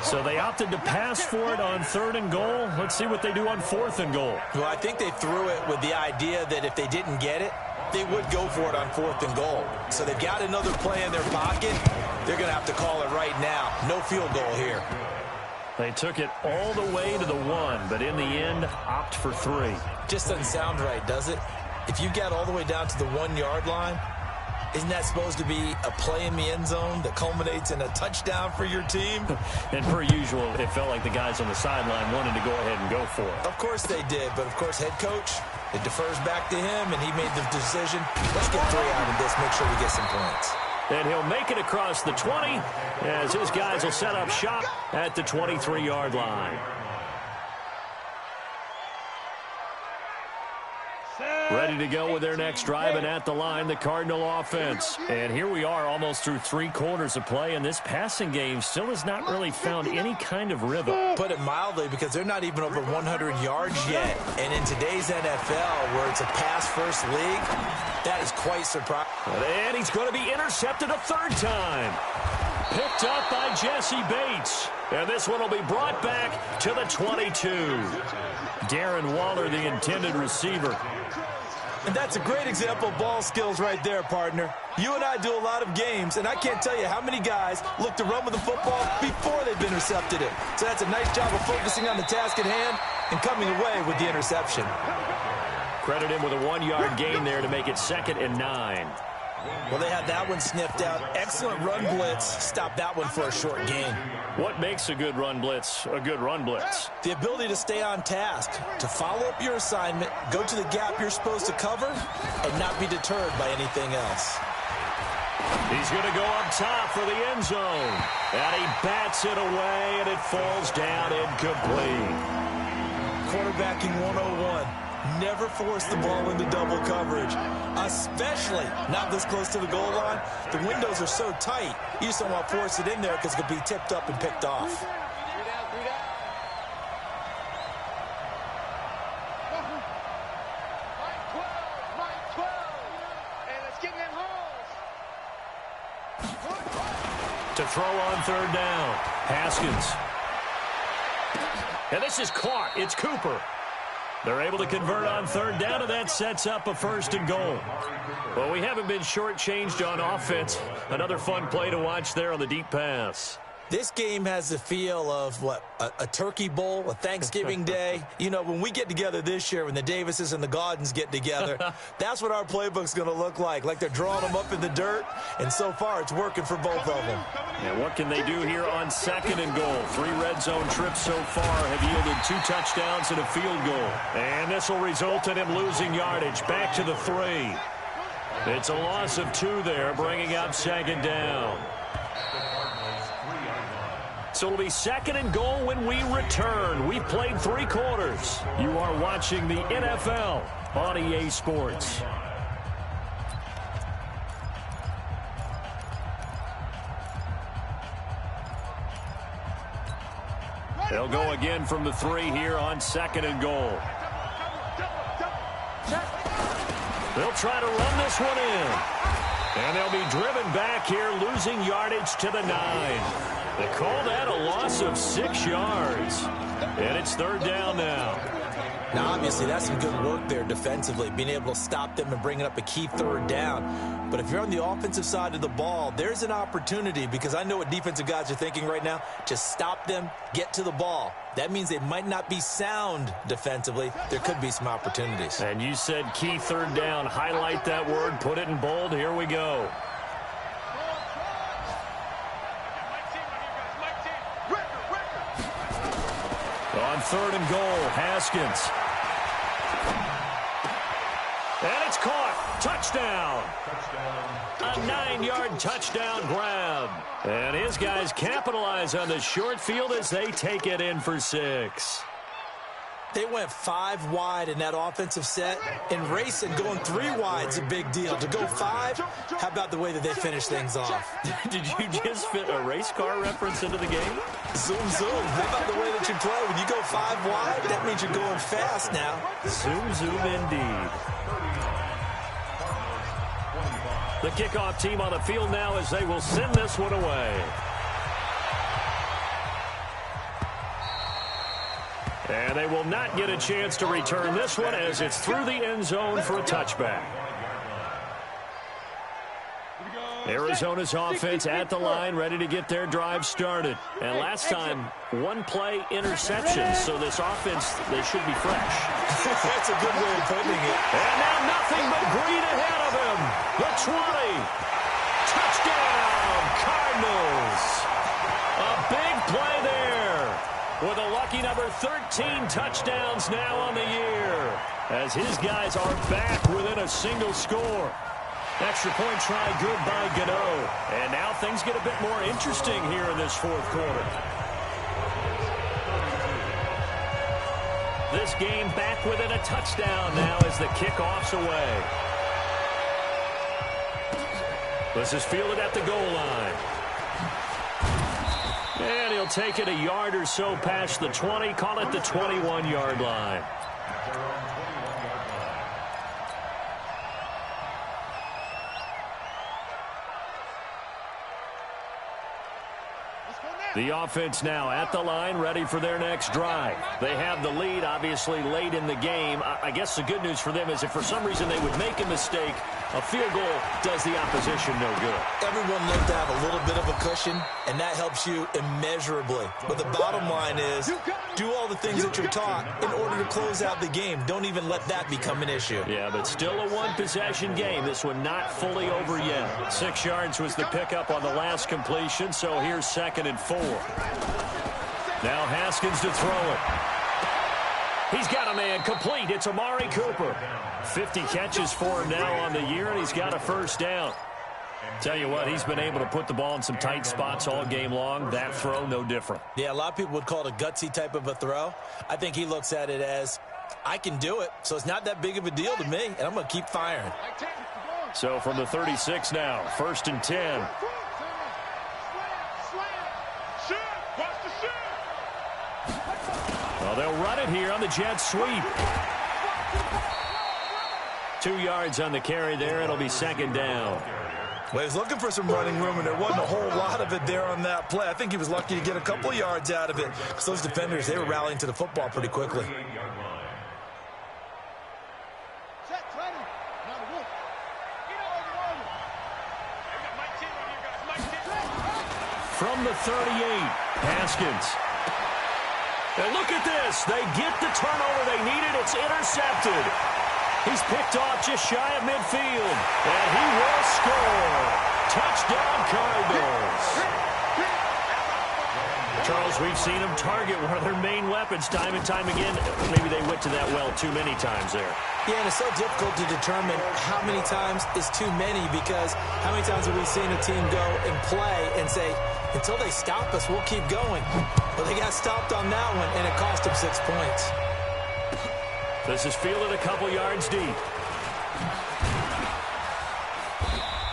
So they opted to pass for it on 3rd and goal. Let's see what they do on 4th and goal. Well, I think they threw it with the idea that if they didn't get it, they would go for it on 4th and goal. So they've got another play in their pocket. They're going to have to call it right now. No field goal here. They took it all the way to the 1, but in the end, opt for 3. Just doesn't sound right, does it? If you get all the way down to the 1-yard line Isn't that supposed to be a play in the end zone that culminates in a touchdown for your team? And per usual, it felt like the guys on the sideline wanted to go ahead and go for it. Of course they did, but of course head coach, it defers back to him, and he made the decision. Let's get 3 out of this, make sure we get some points. And he'll make it across the 20 as his guys will set up shop at the 23-yard line. Ready to go with their next drive, and at the line, the Cardinal offense. And here we are almost through 3 quarters of play, and this passing game still has not really found any kind of rhythm. Put it mildly, because they're not even over 100 yards yet. And in today's NFL, where it's a pass-first league, that is quite surprising. And he's going to be intercepted a 3rd time. Picked up by Jesse Bates. And this one will be brought back to the 22. Darren Waller, the intended receiver. And that's a great example of ball skills right there, partner. You and I do a lot of games, and I can't tell you how many guys look to run with the football before they've intercepted it. So that's a nice job of focusing on the task at hand and coming away with the interception. Credit him with a 1-yard gain there to make it 2nd and 9. Well, they had that one sniffed out. Excellent run blitz. Stop that one for a short gain. What makes a good run blitz a good run blitz? The ability to stay on task, to follow up your assignment, go to the gap you're supposed to cover, and not be deterred by anything else. He's going to go up top for the end zone. And he bats it away, and it falls down incomplete. Quarterbacking 101. Never force the ball into double coverage, especially not this close to the goal line. The windows are so tight, you just don't want to force it in there because it could be tipped up and picked off. To throw on 3rd down, Haskins. And this is caught. It's Cooper. They're able to convert on 3rd down, and that sets up a 1st and goal. Well, we haven't been shortchanged on offense. Another fun play to watch there on the deep pass. This game has the feel of, a turkey bowl, a Thanksgiving day. You know, when we get together this year, when the Davises and the Gaudens get together, that's what our playbook's going to look like they're drawing them up in the dirt, and so far it's working for both of them. And what can they do here on 2nd and goal? 3 red zone trips so far have yielded 2 touchdowns and a field goal. And this will result in him losing yardage back to the 3. It's a loss of 2 there, bringing up 2nd down. So it'll be 2nd and goal when we return. We've played 3 quarters. You are watching the NFL on EA Sports. They'll go again from the 3 here on 2nd and goal. They'll try to run this one in. And they'll be driven back here, losing yardage to the 9. They call that a loss of 6 yards. And it's 3rd down now. Now, obviously, that's some good work there defensively, being able to stop them and bringing up a key 3rd down. But if you're on the offensive side of the ball, there's an opportunity, because I know what defensive guys are thinking right now, to stop them, get to the ball. That means they might not be sound defensively. There could be some opportunities. And you said key 3rd down. Highlight that word, put it in bold. Here we go. On 3rd and goal, Haskins. And it's caught. Touchdown. A 9-yard touchdown grab. And his guys capitalize on the short field as they take it in for 6. They went 5 wide in that offensive set, and racing going 3 wide is a big deal. To go 5, how about the way that they finish things off? Did you just fit a race car reference into the game? Zoom, zoom. How about the way that you play? When you go 5 wide, that means you're going fast now. Zoom, zoom indeed. The kickoff team on the field now as they will send this one away. And they will not get a chance to return this one as it's through the end zone for a touchback. Arizona's offense at the line, ready to get their drive started. And last time, one-play interception, so this offense, they should be fresh. That's a good way of putting it. And now nothing but green ahead of him. The 20. Touchdown, Cardinals. A big play there with a lucky number 13 touchdowns now on the year as his guys are back within a single score. Extra point try good by Gano. And now things get a bit more interesting here in this fourth quarter. This game back within a touchdown now as the kickoff's away. This is fielded at the goal line. And he'll take it a yard or so past the 20, call it the 21-yard line. The offense now at the line, ready for their next drive. They have the lead, obviously, late in the game. I guess the good news for them is if for some reason they would make a mistake, a field goal does the opposition no good. Everyone loves to have a little bit of a cushion, and that helps you immeasurably. But the bottom line is, do all the things that you're taught in order to close out the game. Don't even let that become an issue. Yeah, but still a one-possession game. This one not fully over yet. 6 yards was the pickup on the last completion, so here's 2nd and 4. Now Haskins to throw it. He's got a man complete. It's Amari Cooper. 50 catches for him now on the year, and he's got a first down. Tell you what, he's been able to put the ball in some tight spots all game long. That throw, no different. Yeah, a lot of people would call it a gutsy type of a throw. I think he looks at it as, I can do it, so it's not that big of a deal to me, and I'm going to keep firing. So from the 36 now, 1st and 10. Well, they'll run it here on the jet sweep. 2 yards on the carry there. It'll be 2nd down. Well, he was looking for some running room, and there wasn't a whole lot of it there on that play. I think he was lucky to get a couple of yards out of it because those defenders, they were rallying to the football pretty quickly. From the 38, Haskins. And look at this. They get the turnover they needed. It's intercepted. He's picked off just shy of midfield. And he will score. Touchdown, Cardinals. Charles, we've seen them target one of their main weapons time and time again. Maybe they went to that well too many times there. Yeah, and it's so difficult to determine how many times is too many because how many times have we seen a team go and play and say, until they stop us, we'll keep going. But they got stopped on that one, and it cost them 6 points. This is fielded a couple yards deep.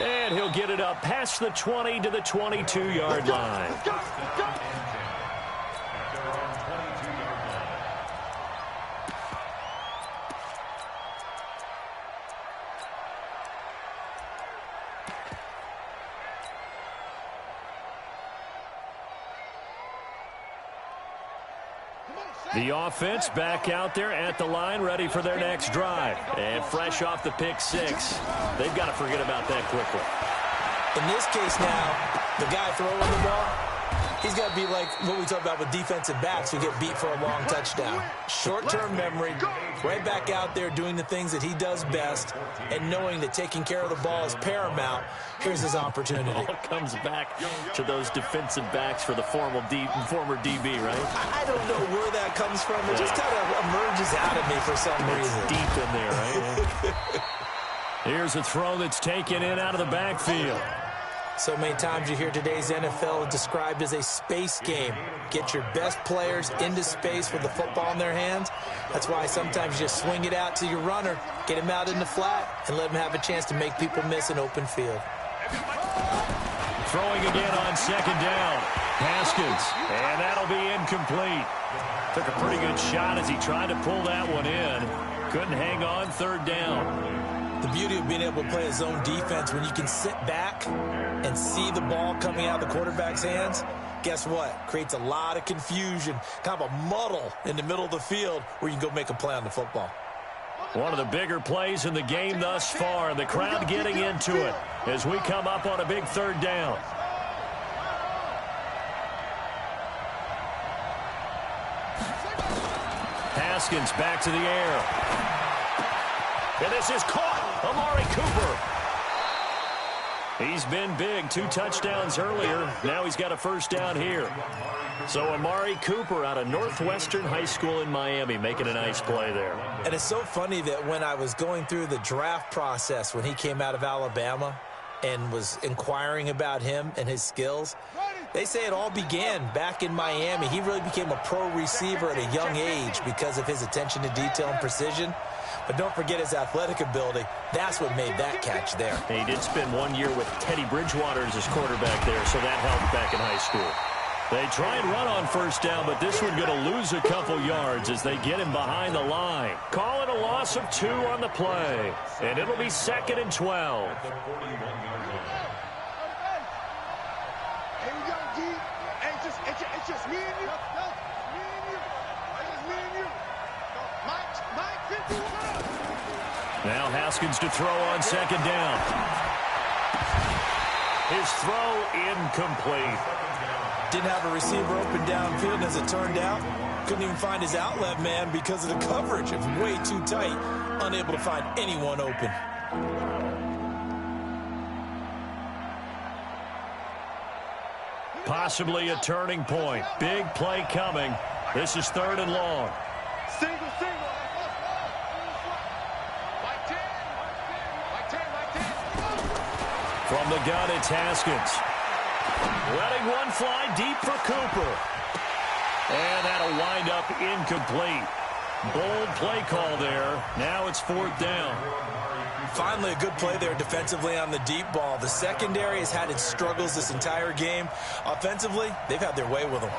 And he'll get it up past the 20 to the 22-yard line. The offense back out there at the line, ready for their next drive. And fresh off the pick 6. They've got to forget about that quickly. In this case now, the guy throwing the ball, he's got to be like what we talk about with defensive backs who get beat for a long touchdown. Short-term memory, right back out there doing the things that he does best, and knowing that taking care of the ball is paramount. Here's his opportunity. It all comes back to those defensive backs for the former DB, right? I don't know where that comes from. It just kind of emerges out of me for some reason. It's deep in there, right? Here's a throw that's taken in out of the backfield. So many times you hear today's NFL described as a space game. Get your best players into space with the football in their hands. That's why sometimes you just swing it out to your runner, get him out in the flat, and let him have a chance to make people miss an open field. Throwing again on 2nd down. Haskins, and that'll be incomplete. Took a pretty good shot as he tried to pull that one in. Couldn't hang on, 3rd down. The beauty of being able to play a zone defense when you can sit back and see the ball coming out of the quarterback's hands, guess what? Creates a lot of confusion, kind of a muddle in the middle of the field where you can go make a play on the football. One of the bigger plays in the game thus far, and the crowd getting into it. as we come up on a big third down. Haskins back to the air. And this is caught. Amari Cooper. He's been big. 2 touchdowns earlier. Now he's got a first down here. So Amari Cooper out of Northwestern High School in Miami making a nice play there. And it's so funny that when I was going through the draft process when he came out of Alabama and was inquiring about him and his skills, they say it all began back in Miami. He really became a pro receiver at a young age because of his attention to detail and precision. But don't forget his athletic ability. That's what made that catch there. He did spend 1 year with Teddy Bridgewater as his quarterback there, so that helped back in high school. They try and run on first down, but this one going to lose a couple yards as they get him behind the line. Call it a loss of 2 on the play, and it'll be 2nd and 12. It's just me and you. Me and you. It's just me and you. Mike 51. Now Haskins to throw on second down. His throw incomplete. Didn't have a receiver open downfield, and as it turned out, couldn't even find his outlet man because of the coverage. It was way too tight, unable to find anyone open. Possibly a turning point. Big play coming. This is 3rd and long. Single. Like 10. From the gun, it's Haskins. Letting one fly deep for Cooper. And that'll wind up incomplete. Bold play call there. Now it's 4th down. Finally, a good play there defensively on the deep ball. The secondary has had its struggles this entire game. Offensively, they've had their way with them.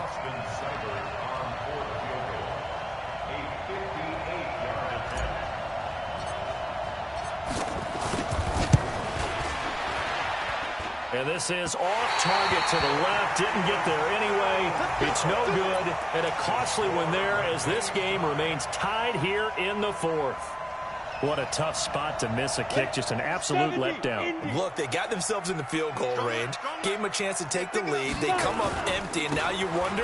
And this is off target to the left. Didn't get there anyway. It's no good. And a costly one there as this game remains tied here in the 4th. What a tough spot to miss a kick. Just an absolute letdown. Look, they got themselves in the field goal range, gave them a chance to take the lead. They come up empty, and now you wonder,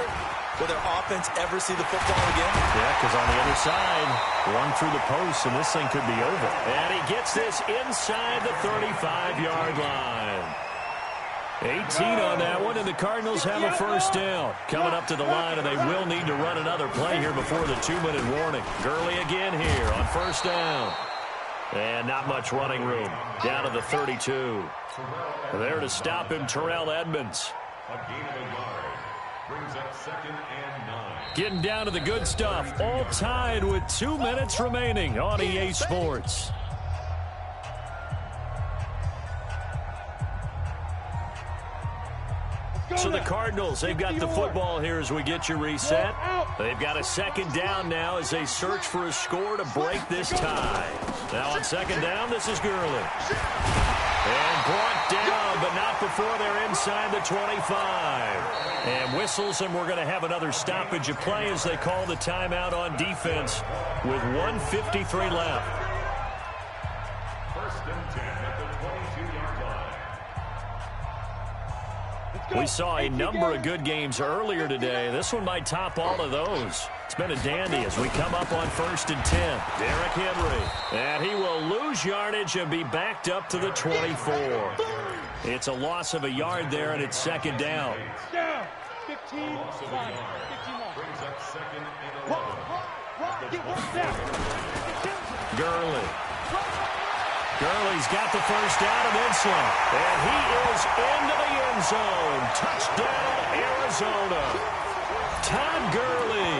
will their offense ever see the football again? Yeah, because on the other side, run through the post, and this thing could be over. And he gets this inside the 35-yard line. 18 on that one, and the Cardinals have a first down. Coming up to the line, and they will need to run another play here before the 2-minute warning. Gurley again here on first down. And not much running room. Down to the 32. There to stop him, Terrell Edmonds. A gain of a yard. Brings up 2nd and 9. Getting down to the good stuff. All tied with 2 minutes remaining on EA Sports. So the Cardinals, they've got the football here as we get you reset. They've got a 2nd down now as they search for a score to break this tie. Now on 2nd down, this is Gurley. And brought down, but not before they're inside the 25. And whistles, and we're going to have another stoppage of play as they call the timeout on defense with 1:53 left. 1st and 10 at the 22-yard line. We saw a number of good games earlier today. This one might top all of those. It's been a dandy as we come up on 1st and 10. Derrick Henry. And he will lose yardage and be backed up to the 24. It's a loss of a yard there, and it's 2nd down. Down. 15 line. 15 line. Brings up 2nd and 11. Gurley. Gurley's got the first down and then some. And he is into the end zone. Touchdown, Arizona. Todd Gurley.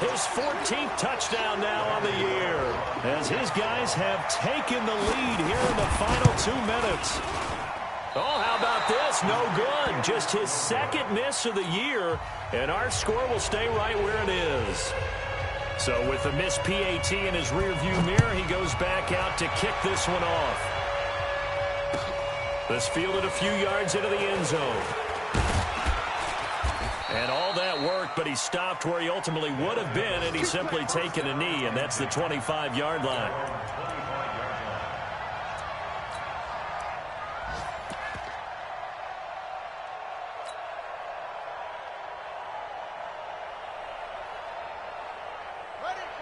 His 14th touchdown now on the year. As his guys have taken the lead here in the final 2 minutes. Oh, how about this? No good. Just his 2nd miss of the year. And our score will stay right where it is. So with the missed PAT in his rearview mirror, he goes back out to kick this one off. This fielded a few yards into the end zone. And all that worked, but he stopped where he ultimately would have been, and he's simply taken a knee, and that's the 25-yard line.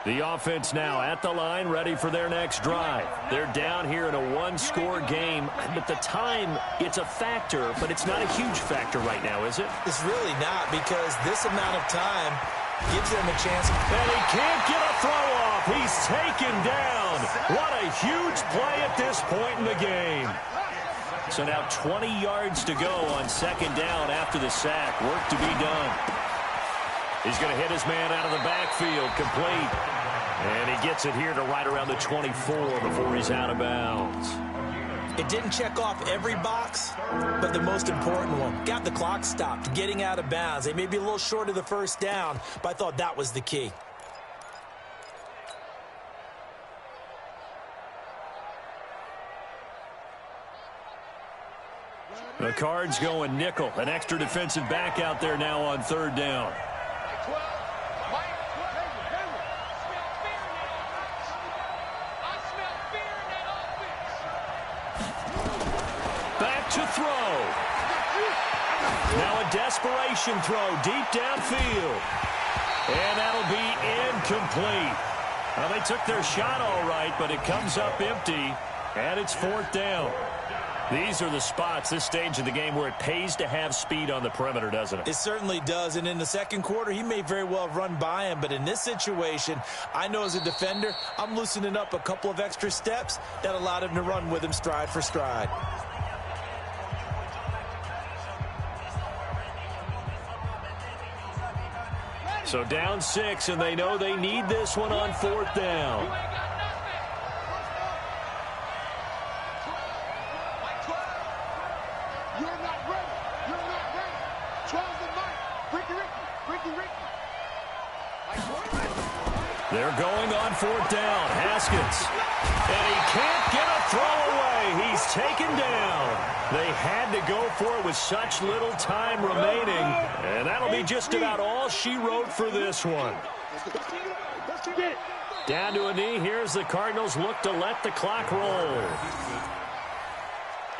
The offense now at the line, ready for their next drive. They're down here in a one-score game, but the time, it's a factor, but it's not a huge factor right now, is it? It's really not, because this amount of time gives them a chance. And he can't get a throw off. He's taken down. What a huge play at this point in the game. So now 20 yards to go on second down after the sack. Work to be done. He's going to hit his man out of the backfield, complete. And he gets it here to right around the 24 before he's out of bounds. It didn't check off every box, but the most important one. Got the clock stopped, getting out of bounds. They may be a little short of the first down, but I thought that was the key. The Cards going nickel. An extra defensive back out there now on third down. Back to throw. Now a desperation throw deep downfield. And that'll be incomplete. Well, they took their shot all right, but it comes up empty, and it's fourth down. These are the spots, this stage of the game, where it pays to have speed on the perimeter, doesn't it? It certainly does, and in the second quarter, he may very well have run by him, but in this situation, I know as a defender, I'm loosening up a couple of extra steps that allowed him to run with him stride for stride. So down 6, and they know they need this one on fourth down. They're going on fourth down. Haskins. And he can't get a throw away. He's taken down. They had to go for it with such little time remaining. And that'll be just about all she wrote for this one. Down to a knee. Here's the Cardinals look to let the clock roll.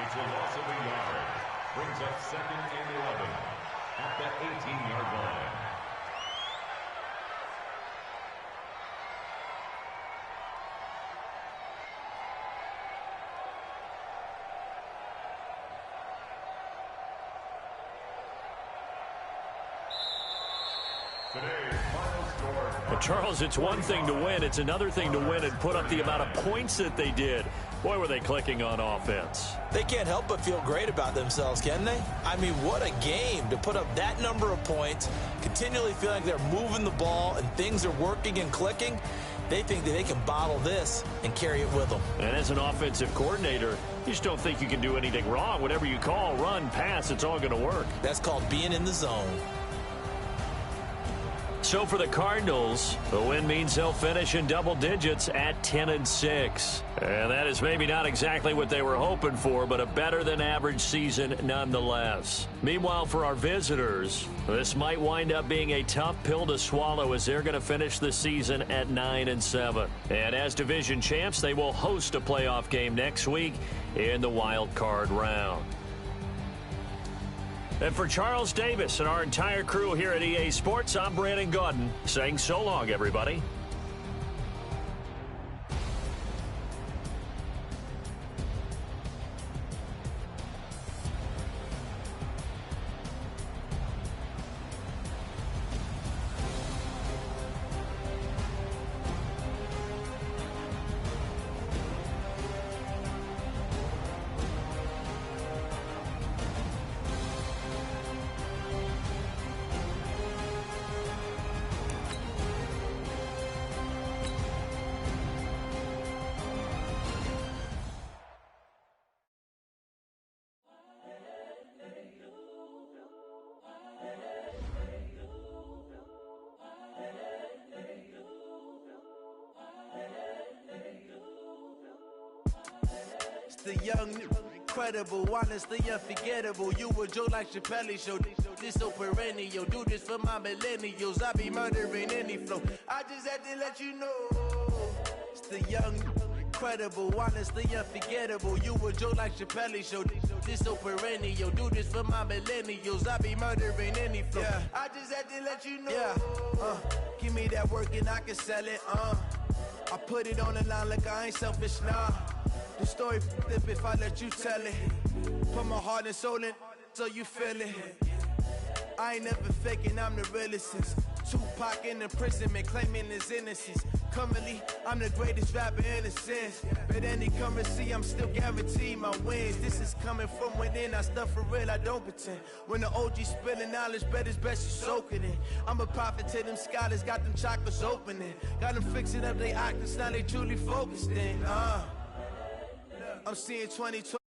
It's a loss of a yard. Brings up second and 11 at the 18-yard line. But Charles, it's one thing to win. It's another thing to win and put up the amount of points that they did. Boy, were they clicking on offense. They can't help but feel great about themselves, can they? I mean, what a game to put up that number of points, continually feeling like they're moving the ball and things are working and clicking. They think that they can bottle this and carry it with them. And as an offensive coordinator, you just don't think you can do anything wrong. Whatever you call, run, pass, it's all going to work. That's called being in the zone. So for the Cardinals, the win means they'll finish in double digits at 10-6. And that is maybe not exactly what they were hoping for, but a better than average season nonetheless. Meanwhile, for our visitors, this might wind up being a tough pill to swallow as they're going to finish the season at 9-7. And as division champs, they will host a playoff game next week in the wild card round. And for Charles Davis and our entire crew here at EA Sports, I'm Brandon Gaudin saying so long, everybody. The young, incredible, honestly unforgettable. You a Joe like Chappelle show. This so perennial. Do this for my millennials. I be murdering any flow. I just had to let you know. It's the young, Incredible, honestly unforgettable. You a joke like Chappelle show. This so perennial. Do this for my millennials. I be murdering any flow. Yeah. I just had to let you know. Yeah. Give me that work and I can sell it. I put it on the line like I ain't selfish, nah. The story flip if I let you tell it. Put my heart and soul in so you feel it. I ain't never faking, I'm the realest since Tupac in imprisonment, claiming his innocence. Currently, I'm the greatest rapper in a sense. But any currency, I'm still guaranteed my wins. This is coming from within, I stuff for real, I don't pretend. When the OG spilling knowledge, bet it's best you soak it in. I'm a prophet to them scholars, got them chakras opening. Got them fixing up they octaves, now they truly focused in. I'm seeing 2020.